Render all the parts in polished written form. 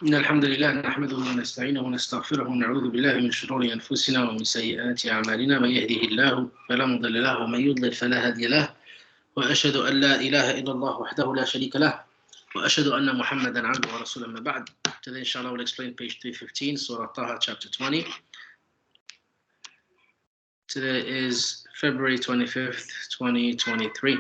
إن الحمد لله نحمده ونستعينه ونستغفره ونعوذ بالله من شرور أنفسنا ومن سيئات أعمالنا من يهده الله فلا مضل له ومن يضلل فلا هادي له وأشهد أن لا إله إلا الله وحده لا شريك له وأشهد أن محمدا عبده ورسوله أما بعد. Today inshallah we'll explain page 315 Surah Taha chapter 20. Today is February 25th 2023.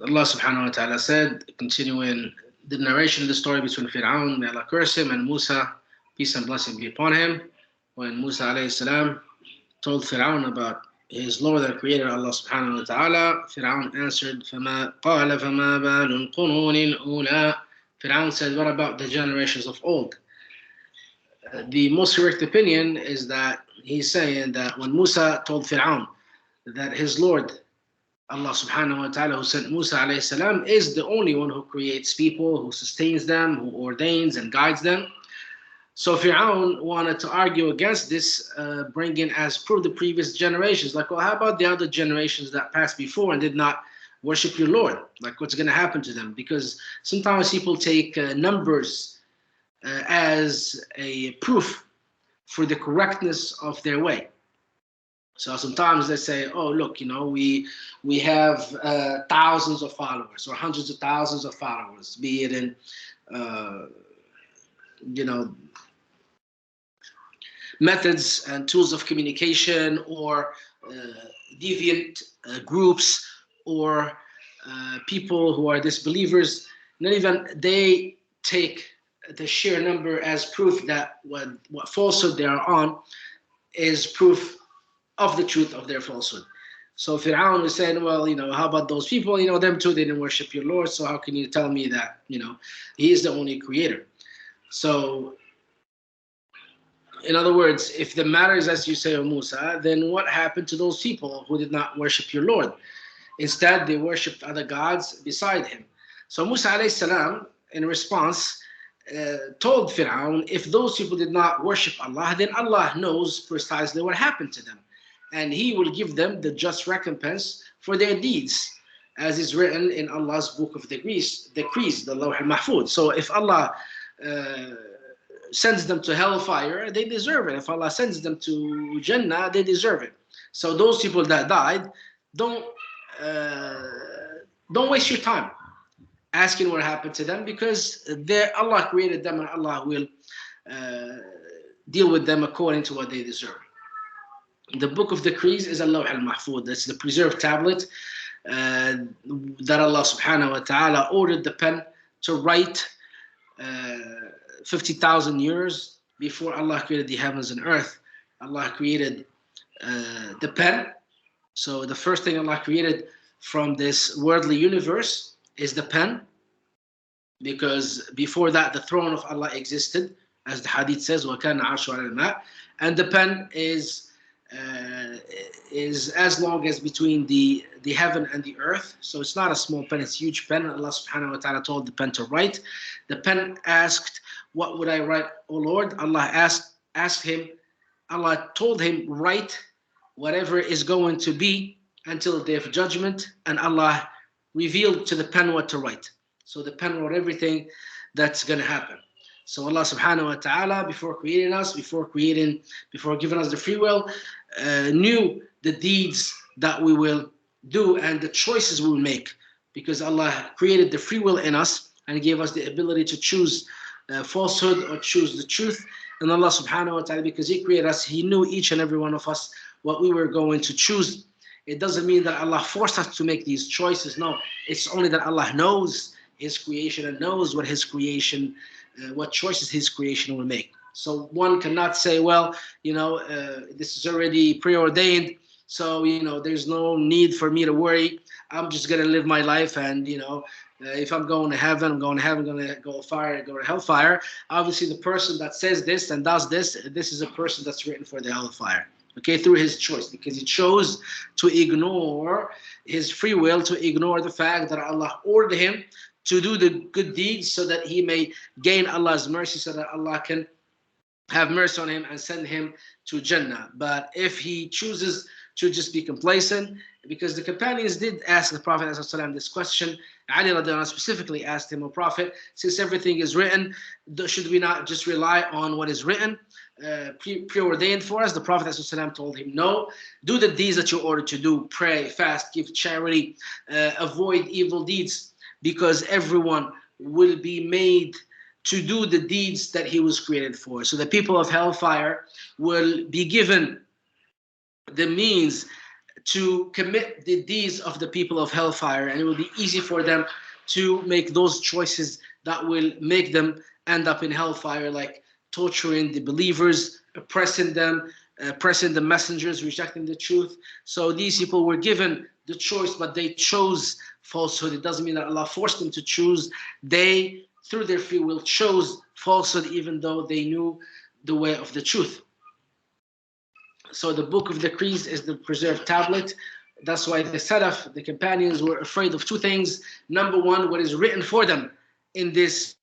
Allah subhanahu wa ta'ala said, continuing the narration of the story between Fir'aun, may Allah curse him, and Musa, peace and blessing be upon him. When Musa alayhi salam told Fir'aun about his Lord and Creator, Allah subhanahu wa ta'ala, Fir'aun answered, قَالَ فَمَا بَالُ الْقُرُونِ الْأُولَى. Fir'aun said, what about the generations of old? The most correct opinion is that he's saying that when Musa told Fir'aun that his Lord, Allah subhanahu wa ta'ala, who sent Musa alayhi salam, is the only one who creates people, who sustains them, who ordains and guides them. So Fir'aun wanted to argue against this, bringing as proof the previous generations. Like, well, how about the other generations that passed before and did not worship your Lord? Like, what's going to happen to them? Because sometimes people take numbers as a proof for the correctness of their way. So sometimes they say, oh, look, we have thousands of followers or hundreds of thousands of followers, be it in, methods and tools of communication or deviant groups or people who are disbelievers. Not even they take the sheer number as proof that what falsehood they are on is proof of the truth of their falsehood. So Fir'aun was saying, well, how about those people? Them too, they didn't worship your Lord. So how can you tell me that, he is the only creator? So, in other words, if the matter is as you say, O Musa, then what happened to those people who did not worship your Lord? Instead, they worshipped other gods beside him. So Musa alayhi salam, in response, told Fir'aun, if those people did not worship Allah, then Allah knows precisely what happened to them. And he will give them the just recompense for their deeds, as is written in Allah's book of decrees, the Lawh al-Mahfuz. So if Allah sends them to hellfire, they deserve it. If Allah sends them to Jannah, they deserve it. So those people that died, don't waste your time asking what happened to them, because Allah created them and Allah will deal with them according to what they deserve. The book of decrees is Lawh al-Mahfuz. That's the preserved tablet that Allah subhanahu wa ta'ala ordered the pen to write 50,000 years before Allah created the heavens and earth. Allah created the pen. So the first thing Allah created from this worldly universe is the pen, because before that the throne of Allah existed, as the hadith says, وَكَانَ عَرْشُهُ عَلَى الْمَاءِ. And the pen is as long as between the heaven and the earth. So it's not a small pen, it's a huge pen. Allah subhanahu wa ta'ala told the pen to write. The pen asked, what would I write, O Lord? Allah asked him, Allah told him, write whatever is going to be until the day of judgment, and Allah revealed to the pen what to write. So the pen wrote everything that's going to happen. So Allah subhanahu wa ta'ala, before creating us, before giving us the free will, knew the deeds that we will do and the choices we will make, because Allah created the free will in us and gave us the ability to choose falsehood or choose the truth. And Allah subhanahu wa ta'ala, because He created us, He knew each and every one of us what we were going to choose. It doesn't mean that Allah forced us to make these choices. No, it's only that Allah knows His creation and knows what His creation, what choices His creation will make. So one cannot say, well, this is already preordained, so there's no need for me to worry. I'm just gonna live my life, and if I'm going to heaven, I'm going to heaven. Going to go to fire, go to hellfire. Obviously, the person that says this and does this is a person that's written for the hellfire. Okay, through his choice, because he chose to ignore his free will, to ignore the fact that Allah ordered him to do the good deeds so that he may gain Allah's mercy, so that Allah can have mercy on him and send him to Jannah. But if he chooses should just be complacent, because the companions did ask the Prophet ﷺ this question. Ali radiallahu anhu specifically asked him, O Prophet, since everything is written, should we not just rely on what is written, preordained for us? The Prophet ﷺ told him, no, do the deeds that you're ordered to do, pray, fast, give charity, avoid evil deeds, because everyone will be made to do the deeds that he was created for. So the people of hellfire will be given the means to commit the deeds of the people of hellfire, and it will be easy for them to make those choices that will make them end up in hellfire, like torturing the believers, oppressing them, oppressing the messengers, rejecting the truth. So these people were given the choice, but they chose falsehood. It doesn't mean that Allah forced them to choose. They, through their free will, chose falsehood, even though they knew the way of the truth. So the Book of Decrees is the preserved tablet. That's why the Salaf, the companions, were afraid of two things. Number one, what is written for them in this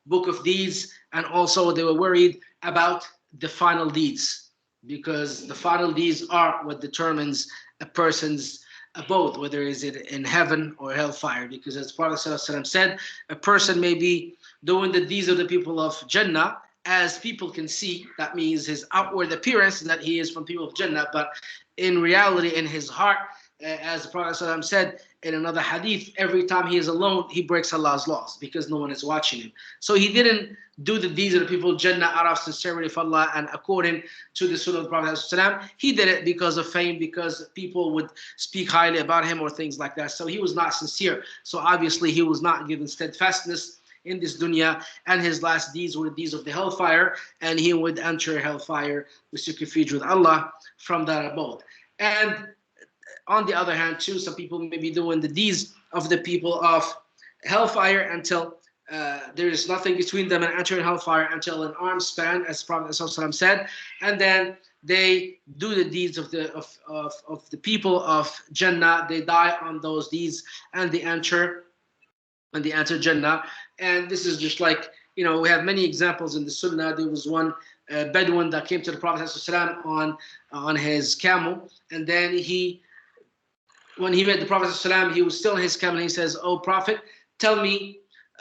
book of deeds, and also they were worried about the final deeds, because the final deeds are what determines a person's abode, whether is it in heaven or hellfire. Because as Prophet ﷺ said, a person may be doing the deeds of the people of Jannah, as people can see. That means his outward appearance that he is from people of Jannah, but in reality, in his heart, as the Prophet ﷺ said in another hadith, every time he is alone, he breaks Allah's laws because no one is watching him. So he didn't do the deeds of the people of Jannah out of sincerity for Allah and according to the Sunnah of the Prophet ﷺ. He did it because of fame, because people would speak highly about him or things like that. So he was not sincere. So obviously he was not given steadfastness in this dunya, and his last deeds were deeds of the hellfire, and he would enter hellfire with refuge with Allah from that abode. And on the other hand, too, some people may be doing the deeds of the people of hellfire until there is nothing between them and entering hellfire until an arm span, as Prophet ﷺ said, and then they do the deeds of the people of Jannah. They die on those deeds, and they enter Jannah. And this is just like, we have many examples in the Sunnah. There was one Bedouin that came to the Prophet ﷺ on his camel, and then when he met the Prophet ﷺ, he was still in his camel, and he says, "Oh Prophet, tell me